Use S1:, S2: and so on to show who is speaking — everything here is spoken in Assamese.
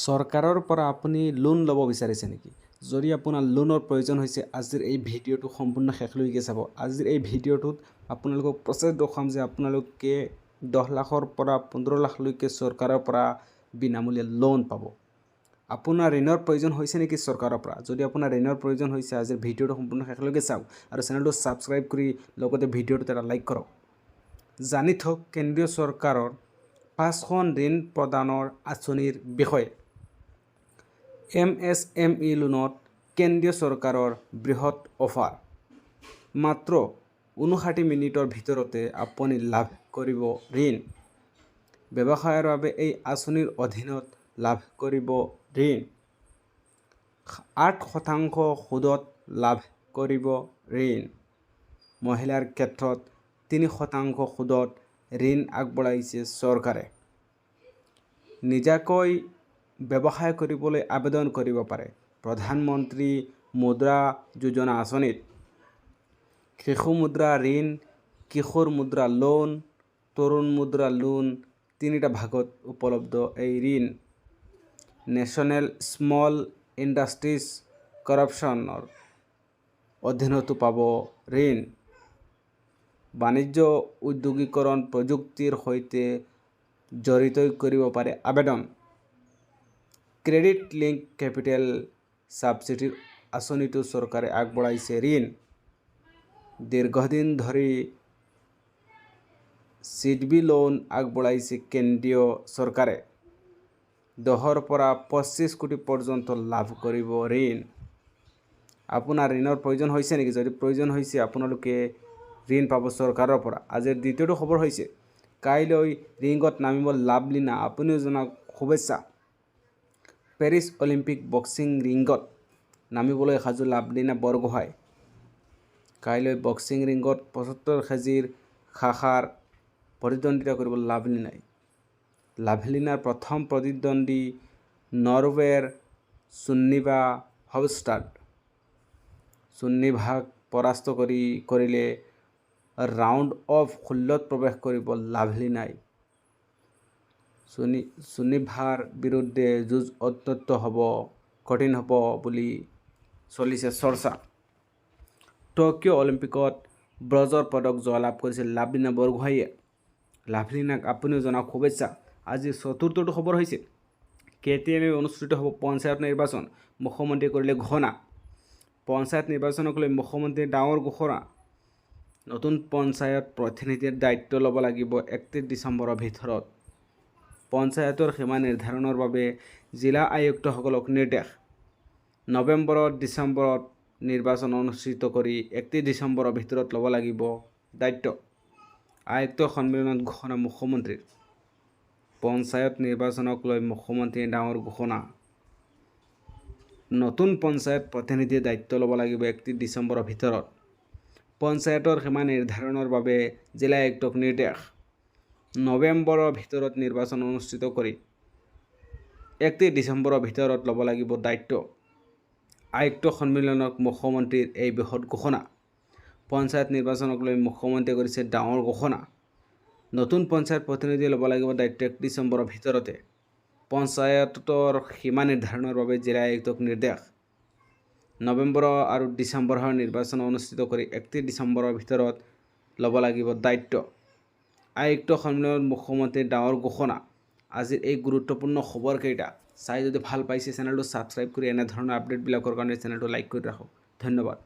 S1: চৰকাৰৰ পৰা আপুনি লোন ল'ব বিচাৰিছে নেকি? যদি আপোনাৰ লোনৰ প্ৰয়োজন হৈছে আজিৰ এই ভিডিঅ'টো সম্পূৰ্ণ শেষলৈকে চাব। আজিৰ এই ভিডিঅ'টোত আপোনালোকক প্ৰচেছ দেখুৱাম যে আপোনালোকে 10 লাখৰ পৰা 15 লাখলৈকে চৰকাৰৰ পৰা বিনামূলীয়া লোন পাব। আপোনাৰ ঋণৰ প্ৰয়োজন হৈছে নেকি চৰকাৰৰ পৰা? যদি আপোনাৰ ঋণৰ প্ৰয়োজন হৈছে আজিৰ ভিডিঅ'টো সম্পূৰ্ণ শেষলৈকে চাওক আৰু চেনেলটো ছাবস্ক্ৰাইব কৰি লগতে ভিডিঅ'টোত এটা লাইক কৰক। জানি থওক কেন্দ্ৰীয় চৰকাৰৰ 5খন ঋণ প্ৰদানৰ আঁচনিৰ বিষয়ে। MSME লোনত কেন্দ্ৰীয় চৰকাৰৰ বৃহৎ অফাৰ। মাত্ৰ 59 মিনিটৰ ভিতৰতে আপুনি লাভ কৰিব ঋণ। ব্যৱসায়ৰ বাবে এই আঁচনিৰ অধীনত লাভ কৰিব ঋণ। 8% সুদত লাভ কৰিব ঋণ। মহিলাৰ ক্ষেত্ৰত 3% সুদত ঋণ আগবঢ়াইছে চৰকাৰে। নিজাকৈ ব্যৱসায় কৰিবলৈ আবেদন কৰিব পাৰে প্ৰধানমন্ত্ৰী মুদ্ৰা যোজনা আঁচনিত। শিশু মুদ্ৰা ঋণ, কিশোৰ মুদ্ৰা লোন, তৰুণ মুদ্ৰা লোন তিনিটা ভাগত উপলব্ধ এই ঋণ। নেশ্যনেল স্মল ইণ্ডাষ্ট্ৰিজ কৰ্পোৰেচনৰ অধীনতো পাব ঋণ। বাণিজ্য উদ্যোগীকৰণ প্ৰযুক্তিৰ সৈতে জড়িত কৰিব পাৰে আবেদন। ক্ৰেডিট লিংক কেপিটেল ছাবচিডিৰ আঁচনিটো চৰকাৰে আগবঢ়াইছে ঋণ। দীৰ্ঘদিন ধৰি চিডবি লোন আগবঢ়াইছে কেন্দ্ৰীয় চৰকাৰে। 10ৰ পৰা 25 কোটি পৰ্যন্ত লাভ কৰিব ঋণ। আপোনাৰ ঋণৰ প্ৰয়োজন হৈছে নেকি? যদি প্ৰয়োজন হৈছে আপোনালোকে ঋণ পাব চৰকাৰৰ পৰা। আজিৰ দ্বিতীয়টো খবৰ হৈছে কাইলৈ ৰিঙত নামিব লাভলীনা, আপুনিও জনাওক শুভেচ্ছা। পেৰিছ অলিম্পিক বক্সিং ৰিঙত নামিবলৈ সাজু লাভলীনা বৰগোহাঁই। কাইলৈ বক্সিং ৰিঙত 75 কেজিৰ শাখাৰ প্ৰতিদ্বন্দ্বিতা কৰিব লাভলীনাই। লাভলীনাৰ প্ৰথম প্ৰতিদ্বন্দ্বী নৰৱেৰ সুন্নিভা হভষ্টাড। সুন্নিভাক পৰাস্ত কৰিলে ৰাউণ্ড অফ 16ত প্ৰৱেশ কৰিব লাভলীনাই। সুন্নিভাৰ বিৰুদ্ধে যুঁজ অত্যন্ত কঠিন হ'ব বুলি চলিছে চৰ্চা। টকিঅ' অলিম্পিকত ব্ৰঞ্জৰ পদক জয়লাভ কৰিছিল লাভলীনা বৰগোহাঁইয়ে। লাভলীনাক আপুনিও জনাওক শুভেচ্ছা। আজি চতুৰ্থটো খবৰ হৈছে কেতিয়ালৈ অনুষ্ঠিত হ'ব পঞ্চায়ত নিৰ্বাচন, মুখ্যমন্ত্ৰীয়ে কৰিলে ঘোষণা। পঞ্চায়ত নিৰ্বাচনক লৈ মুখ্যমন্ত্ৰীয়ে ডাঙৰ ঘোষণা। নতুন পঞ্চায়ত প্ৰতিনিধিৰ দায়িত্ব ল'ব লাগিব 31 ডিচেম্বৰৰ ভিতৰত। পঞ্চায়তৰ সীমা নিৰ্ধাৰণৰ বাবে জিলা আয়ুক্তসকলক নিৰ্দেশ। নৱেম্বৰ-ডিচেম্বৰত নিৰ্বাচন অনুষ্ঠিত কৰি 31 ডিচেম্বৰৰ ভিতৰত ল'ব লাগিব দায়িত্ব। আয়ুক্ত সন্মিলনত ঘোষণা মুখ্যমন্ত্ৰীৰ। পঞ্চায়ত নিৰ্বাচনক লৈ মুখ্যমন্ত্ৰীয়ে ডাঙৰ ঘোষণা। নতুন পঞ্চায়ত প্ৰতিনিধিয়ে দায়িত্ব ল'ব লাগিব 31 ডিচেম্বৰৰ ভিতৰত। পঞ্চায়তৰ সীমা নিৰ্ধাৰণৰ বাবে জিলা আয়ুক্তক নিৰ্দেশ। নৱেম্বৰৰ ভিতৰত নিৰ্বাচন অনুষ্ঠিত কৰি 31 ডিচেম্বৰৰ ভিতৰত ল'ব লাগিব দায়িত্ব। আয়ুক্ত সন্মিলনত মুখ্যমন্ত্ৰীৰ এই বৃহৎ ঘোষণা। পঞ্চায়ত নিৰ্বাচনক লৈ মুখ্যমন্ত্ৰীয়ে কৰিছে ডাঙৰ ঘোষণা। নতুন পঞ্চায়ত প্ৰতিনিধিয়ে ল'ব লাগিব দায়িত্ব 31 ডিচেম্বৰৰ ভিতৰতে। পঞ্চায়তৰ সীমা নিৰ্ধাৰণৰ বাবে জিলা আয়ুক্তক নিৰ্দেশ। নৱেম্বৰ আৰু ডিচেম্বৰৰ নিৰ্বাচন অনুষ্ঠিত কৰি 31 ডিচেম্বৰৰ ভিতৰত ল'ব লাগিব দায়িত্ব। আয়ুক্ত সন্মিলনত মুখ্যমন্ত্ৰীৰ ডাঙৰ ঘোষণা। আজিৰ এই গুৰুত্বপূৰ্ণ খবৰকেইটা চাই যদি ভাল পাইছে চেনেলটো ছাবস্ক্ৰাইব কৰি এনেধৰণৰ আপডেটবিলাকৰ কাৰণে চেনেলটো লাইক কৰি ৰাখক। ধন্যবাদ।